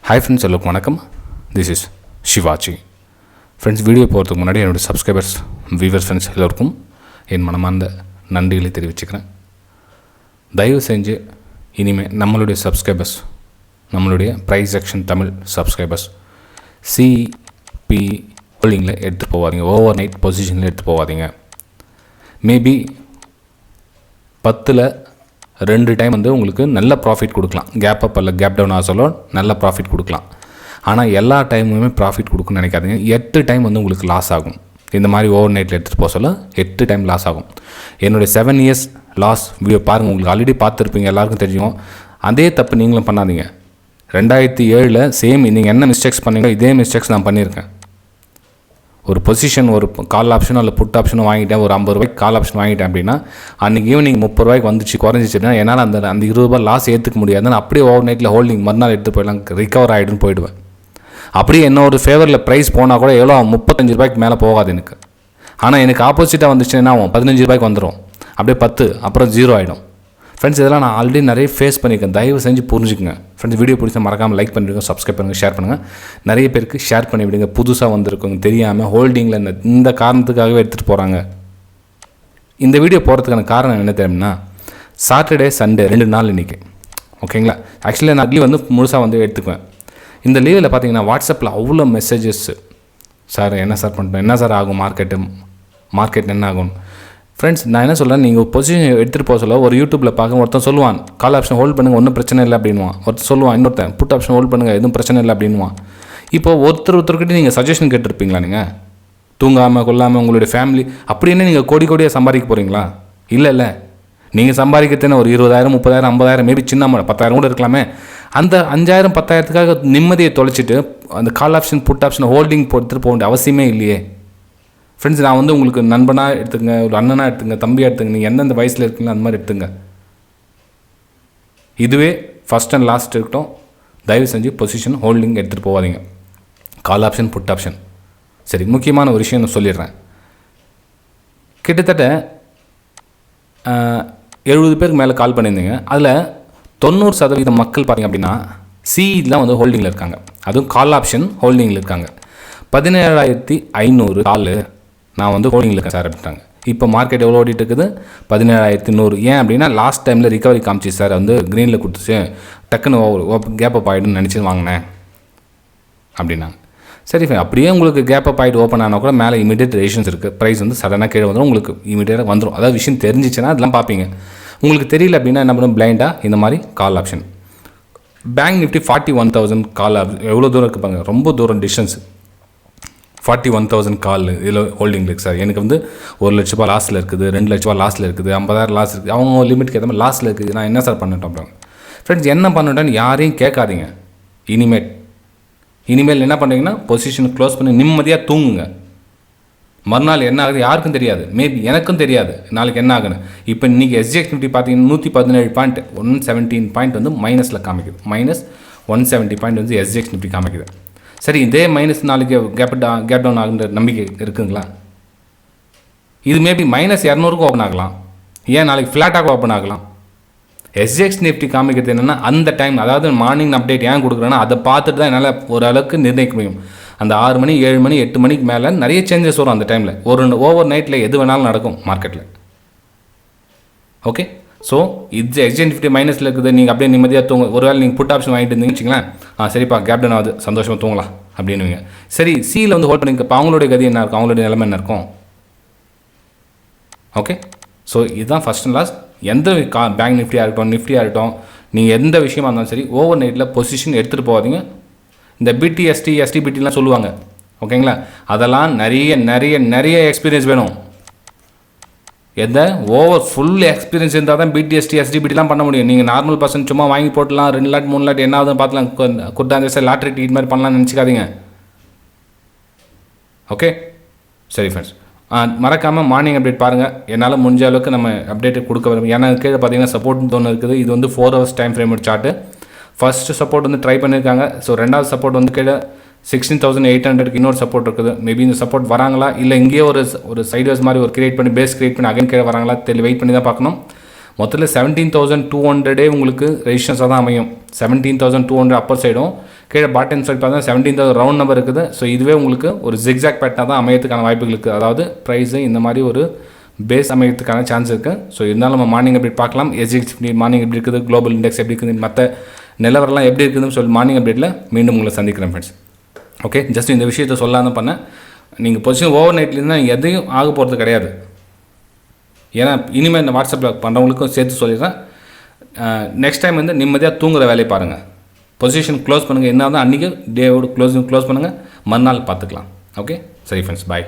Hi friends, எல்லாருக்கும் வணக்கம். This is Shivaji. Friends, video போகிறதுக்கு முன்னாடி என்னோடய சப்ஸ்கிரைபர்ஸ், வியூவர்ஸ், ஃப்ரெண்ட்ஸ் எல்லோருக்கும் என் மனமார்ந்த நன்றிகளை தெரிவிச்சுக்கிறேன். தயவு செஞ்சு இனிமேல் நம்மளுடைய சப்ஸ்கிரைபர்ஸ், நம்மளுடைய Preis-Aktion தமிழ் சப்ஸ்கிரைபர்ஸ் சிபி ஹோல்டிங்கில் எடுத்துகிட்டு போகாதீங்க, ஓவர் நைட் பொசிஷனில் எடுத்து போகாதீங்க. மேபி 10ல் 2 டைம் வந்து உங்களுக்கு நல்ல ப்ராஃபிட் கொடுக்கலாம். கேப் அப் அல்ல கேப் டவுன் ஆக நல்ல ப்ராஃபிட் கொடுக்கலாம். ஆனால் எல்லா டைமுமே ப்ராஃபிட் கொடுக்குன்னு நினைக்காதீங்க. 8 டைம் வந்து உங்களுக்கு லாஸ் ஆகும். இந்த மாதிரி ஓவர் நைட்டில் எடுத்துகிட்டு போக சொல்ல 8 டைம் லாஸ் ஆகும். என்னுடைய 7 இயர்ஸ் லாஸ் வீடியோ பாருங்கள், உங்களுக்கு ஆல்ரெடி பார்த்துருப்பீங்க, எல்லாருக்கும் தெரியும். அதே தப்பு நீங்களும் பண்ணாதீங்க. 2007 சேம் நீங்கள் என்ன மிஸ்டேக்ஸ் பண்ணீங்களோ இதே மிஸ்டேக்ஸ் நான் பண்ணியிருக்கேன். ஒரு பொசிஷன், ஒரு கால் ஆப்ஷனோ இல்லை புட் ஆப்ஷனோ வாங்கிட்டேன், ஒரு 50 ரூபாய்க்கு கால் ஆப்ஷன் வாங்கிட்டேன் அப்படின்னா அன்றைக்கி ஈவினிங் 30 ரூபாய்க்கு வந்துச்சு, குறைஞ்சிச்சுன்னா என்னால் அந்த 20 ரூபாய் லாஸ் ஏற்றுக்க முடியாது. நான் அப்படியே ஓவர் நைட்டில் ஹோல்டிங் மறுநாள் எடுத்து போயிடலாம், ரிகவர் ஆகிடுன்னு போயிடுவேன். அப்படியே என்ன ஒரு ஃபேவரில் ப்ரைஸ் போனால் கூட எவ்வளோ 35 ரூபாய்க்கு மேலே போகாது எனக்கு. ஆனால் எனக்கு ஆப்போசிட்டாக வந்துச்சுன்னா ஆகும் 15 ரூபாய்க்கு வந்துடும், அப்படியே 10, அப்புறம் 0 ஆகிடும். ஃப்ரெண்ட்ஸ், இதெல்லாம் நான் ஆல்ரெடி நிறைய ஃபேஸ் பண்ணியிருக்கேன். தயவு செஞ்சு புரிஞ்சுக்குங்க. ஃப்ரெண்ட்ஸ், வீடியோ பிடிச்சா மறக்காமல் லைக் பண்ணிவிடுங்க, சப்ஸ்கிரைப் பண்ணுங்கள், ஷேர் பண்ணுங்கள். நிறைய பேருக்கு ஷேர் பண்ணி விடுங்க. புதுசாக வந்திருக்கவங்க தெரியாமல் ஹோல்டிங்கில் இந்த காரணத்துக்காகவே எடுத்துகிட்டு போகிறாங்க. இந்த வீடியோ போகிறதுக்கான காரணம் என்ன தெரியும்னா, சாட்டர்டே சண்டே 2 நாள் இன்றைக்கி, ஓகேங்களா. ஆக்சுவலி நான் அட்லி வந்து முழுசாக வந்து எடுத்துக்குவேன். இந்த லீவில் பார்த்தீங்கன்னா வாட்ஸ்அப்பில் அவ்வளோ மெசேஜஸ், சார் என்ன சார் பண்ணிட்டோம், என்ன சார் ஆகும் மார்க்கெட் என்ன ஆகும். ஃப்ரெண்ட்ஸ், நான் என்ன சொல்கிறேன், நீங்கள் பொசிஷன் எடுத்துகிட்டு போக சொல்ல ஒரு யூடியூப்பில் பார்க்க ஒருத்தன் சொல்லுவான் கால் ஆப்ஷன் ஹோல்ட் பண்ணுங்கள் ஒன்றும் பிரச்சனை இல்லை அப்படின்வான். ஒருத்தர் சொல்லுவான், இன்னொருத்தன் புட் ஆப்ஷன் ஹோல்ட் பண்ணுங்கள் எதுவும் பிரச்சனை இல்லை அப்படின்வான். இப்போ ஒருத்தர்கிட்ட நீங்கள் சஜஷன் கேட்டுருப்பீங்களா? நீங்கள் தூங்காமல் கொள்ளாமல் உங்களுடைய ஃபேமிலி அப்படின்னு நீங்கள் கோடியாக சம்பாதிக்க போகிறீங்களா? இல்லை. நீங்கள் சம்பாதிக்கிறதுன்னு ஒரு 20,000, 30,000, 50,000, மேபி சின்ன 10,000 கூட இருக்கலாமே. அந்த 5,000, 10,000த்துக்காக நிம்மதியை தொலைச்சிட்டு அந்த call option put option holding போட்டுட்டு போக வேண்டிய அவசியமே இல்லையே. ஃப்ரெண்ட்ஸ், நான் வந்து உங்களுக்கு நண்பனாக எடுத்துங்க, ஒரு அண்ணனாக எடுத்துங்க, தம்பியாக எடுத்துங்க, நீங்கள் எந்தெந்த வயசில் இருக்கீங்களோ அந்த மாதிரி எடுத்துங்க. இதுவே ஃபஸ்ட் அண்ட் லாஸ்ட் இருக்கட்டும். தயவு செஞ்சு பொசிஷன் ஹோல்டிங் எடுத்துகிட்டு போகாதீங்க. Call option put option. சரி, முக்கியமான ஒரு விஷயம் நான் சொல்லிடுறேன். கிட்டத்தட்ட 70 பேருக்கு மேலே கால் பண்ணியிருந்தீங்க. அதில் 90% மக்கள் பார்த்திங்க அப்படின்னா சிஇலாம் வந்து ஹோல்டிங்கில் இருக்காங்க. அதுவும் கால் ஆப்ஷன் ஹோல்டிங்கில் இருக்காங்க. 17,500 கால் நான் வந்து ஹோல்டிங்கில் இருக்கேன் சார் அப்படின்ட்டாங்க. இப்போ மார்க்கெட் எவ்வளோ ஓடிட்டு இருக்குது? 17,100. ஏன் அப்படின்னா லாஸ்ட் டைமில் ரிகவரி காமிச்சு சார், வந்து க்ரீனில் கொடுத்துச்சு, டக்குன்னு கேப் அப் ஆகிடுன்னு நினச்சி வாங்கினேன் அப்படின்னாங்க. சரி, அப்படியே உங்களுக்கு கேப் அப் ஆகிட்டு ஓப்பன் ஆனால் கூட மேலே இமீடியட் ரெசிஷன்ஸ் இருக்குது. ப்ரைஸ் வந்து சடனாக கீழே வந்துடும், உங்களுக்கு இமீடியட்டாக வந்துடும். அதாவது விஷயம் தெரிஞ்சிச்சுன்னா அதெல்லாம் பார்ப்பீங்க. உங்களுக்கு தெரியல அப்படின்னா என்ன பண்ணும், பிளைண்டாக இந்த மாதிரி கால் ஆப்ஷன். பேங்க் நிஃப்டி 41,000 கால் எவ்வளோ தூரம் இருக்குது பாருங்க, ரொம்ப தூரம் டிஸ்டன்ஸ். 41,000 கால் இதில் ஹோல்டிங் இருக்குது சார். எனக்கு வந்து 1 லட்ச ரூபா லாஸில் இருக்குது, 2 லட்ச ரூபா லாஸில் இருக்குது, 50,000 லாஸ் இருக்குது. அவங்க லிமிட்டுக்கு ஏற்ற மாதிரி லாஸில் இருக்குது. நான் என்ன சார் பண்ணிட்டோம் அப்படிங்க. ஃப்ரெண்ட்ஸ், என்ன பண்ணிட்டேன்னு யாரையும் கேட்காதீங்க. இனிமேல் என்ன பண்ணுறீங்கன்னா பொசிஷனை க்ளோஸ் பண்ணி நிம்மதியாக தூங்குங்க. மறுநாள் என்ன ஆகுது யாருக்கும் தெரியாது, மேபி எனக்கும் தெரியாது நாளைக்கு என்ன ஆகுன்னு. இப்போ இன்றைக்கி எஸ்ஜிஎக்ஸ் நிஃப்டி பார்த்தீங்கன்னா 117 பாயிண்ட் 117 பாயிண்ட் வந்து மைனஸில் காமிக்குது. -170 பாயிண்ட் வந்து எஸ்ஜிஎக்ஸ் நிஃப்டி காமிக்குது. சரி, இதே மைனஸ் நாளைக்கு கேப் டவுன் ஆகுன்ற நம்பிக்கை இருக்குங்களா? இது மேபி -200க்கு ஓப்பன் ஆகலாம், ஏன் நாளைக்கு ஃப்ளாட்டாக ஓப்பன் ஆகலாம். எஸ்ஜிஎக்ஸ் நிஃப்டி காமிக்கிறது என்னென்னா அந்த டைம், அதாவது மார்னிங் அப்டேட் ஏன் கொடுக்குறேன்னா அதை பார்த்துட்டு தான் என்னால் ஓரளவுக்கு நிர்ணயிக்க முடியும். அந்த 6 மணி 7 மணி 8 மணிக்கு மேலே நிறைய சேஞ்சஸ் வரும். அந்த டைமில் ஒரு ஓவர் நைட்டில் எது வேணாலும் நடக்கும் மார்க்கெட்டில். ஓகே, ஸோ இது எக்ஸ்சேஞ்ச் நிஃப்டி மைனஸில் இருக்குது, நீங்கள் அப்படியே நிம்மதியாக தூங்க. ஒருவேளை நீங்கள் புட் ஆப்ஷன் வாங்கிட்டு இருந்தீங்கன்னு வச்சுங்களேன், சரிப்பா கேப் டவுன் ஆகுது, சந்தோஷமாக தூங்கலாம் அப்படின்னுவீங்க. சரி, சியில் வந்து ஹோல்ட் பண்ணிங்க. இப்போ அவங்களுடைய கதி என்ன இருக்கும், அவங்களுடைய நிலைமை என்ன இருக்கும்? ஓகே, ஸோ இதுதான் ஃபஸ்ட் அண்ட் லாஸ்ட். எந்த பேங்க் நிஃப்டியாக இருக்கட்டும், நீங்கள் எந்த விஷயமா இருந்தாலும் சரி, ஓவர் நைட்டில் பொசிஷன் எடுத்துகிட்டு போகாதீங்க. இந்த எஸ்டிபிடிலாம் சொல்லுவாங்க, ஓகேங்களா. அதெல்லாம் நிறைய எக்ஸ்பீரியன்ஸ் வேணும். எந்த ஃபுல் எக்ஸ்பீரியன்ஸ் இருந்தால் தான் எஸ்டிபிடிலாம் பண்ண முடியும். நீங்கள் நார்மல் பர்சன் சும்மா வாங்கி போட்டலாம், 2 லாட் 3 லாட் என்ன ஆகுதுன்னு பார்த்துலாம், குட்டாந்த லாட்ரி டிக்கெட் மாதிரி பண்ணலாம்னு நினச்சிக்காதீங்க. ஓகே, சரி ஃப்ரெண்ட்ஸ், மறக்காமல் மார்னிங் அப்டேட் பாருங்கள். என்னால் முடிஞ்ச அளவுக்கு நம்ம அப்டேட் கொடுக்க வரும். ஏன்னா கீழே பார்த்தீங்கன்னா சப்போர்ட்னு தோணு இருக்குது. இது வந்து 4 hours time frame chart. First support வந்து ட்ரை பண்ணியிருக்காங்க. ஸோ 2வது சப்போர்ட் வந்து கீழே 16,800க்கு இன்னொரு சப்போர்ட் இருக்குது. மேபி இந்த சப்போர்ட் வராங்களா, இல்லை இங்கேயே ஒரு சைட்வேஸ் மாதிரி ஒரு பேஸ் கிரியேட் பண்ணி அகைன் கீழே வராங்களா தெரியல, வெயிட் பண்ணி தான் பார்க்கணும். மொத்தத்தில் 17,200 உங்களுக்கு ரெசிஸ்டன்ஸாக தான் அமையும். 17,200 அப்பர் சைடும் கீழே பாட்டன் சைடு பார்த்தா 17,000 ரவுண்ட் நம்பர் இருக்குது. ஸோ இதுவே உங்களுக்கு ஒரு ஜிக்ஸாக் பேட்டர்னாக தான் அமையத்துக்கான வாய்ப்புகள் இருக்குது. அதாவது ப்ரைஸு இந்த மாதிரி ஒரு பேஸ் அமையத்துக்கான சான்ஸ் இருக்குது. ஸோ இருந்தாலும் நம்ம மார்னிங் அப்டேட் பார்க்கலாம். எஸ்ஜிஎக்ஸ் மார்னிங் எப்படி இருக்குது, குளோபல் இண்டெக்ஸ் எப்படி இருக்குது, மற்ற நிலவரம்லாம் எப்படி இருக்குதுன்னு சொல்லி மார்னிங் அப்டேட்டில் மீண்டும் உங்களை சந்திக்கிறேன் ஃப்ரெண்ட்ஸ். ஓகே, ஜஸ்ட் இந்த விஷயத்தை சொல்லாமல் பண்ணேன். நீங்கள் பொசிஷன் ஓவர் நைட்லேருந்து எதையும் ஆக போகிறது கிடையாது. ஏன்னா இனிமேல் இந்த வாட்ஸ்அப்பில் பண்ணுறவங்களுக்கும் சேர்த்து சொல்லிடுறேன். நெக்ஸ்ட் டைம் வந்து நிம்மதியாக தூங்குற வேலையை பாருங்கள். பொசிஷன் க்ளோஸ் பண்ணுங்கள். என்ன தான் அன்றைக்கி டேவோட க்ளோஸ் பண்ணுங்கள், மறுநாள் பார்த்துக்கலாம். ஓகே, சரி ஃப்ரெண்ட்ஸ், பாய்.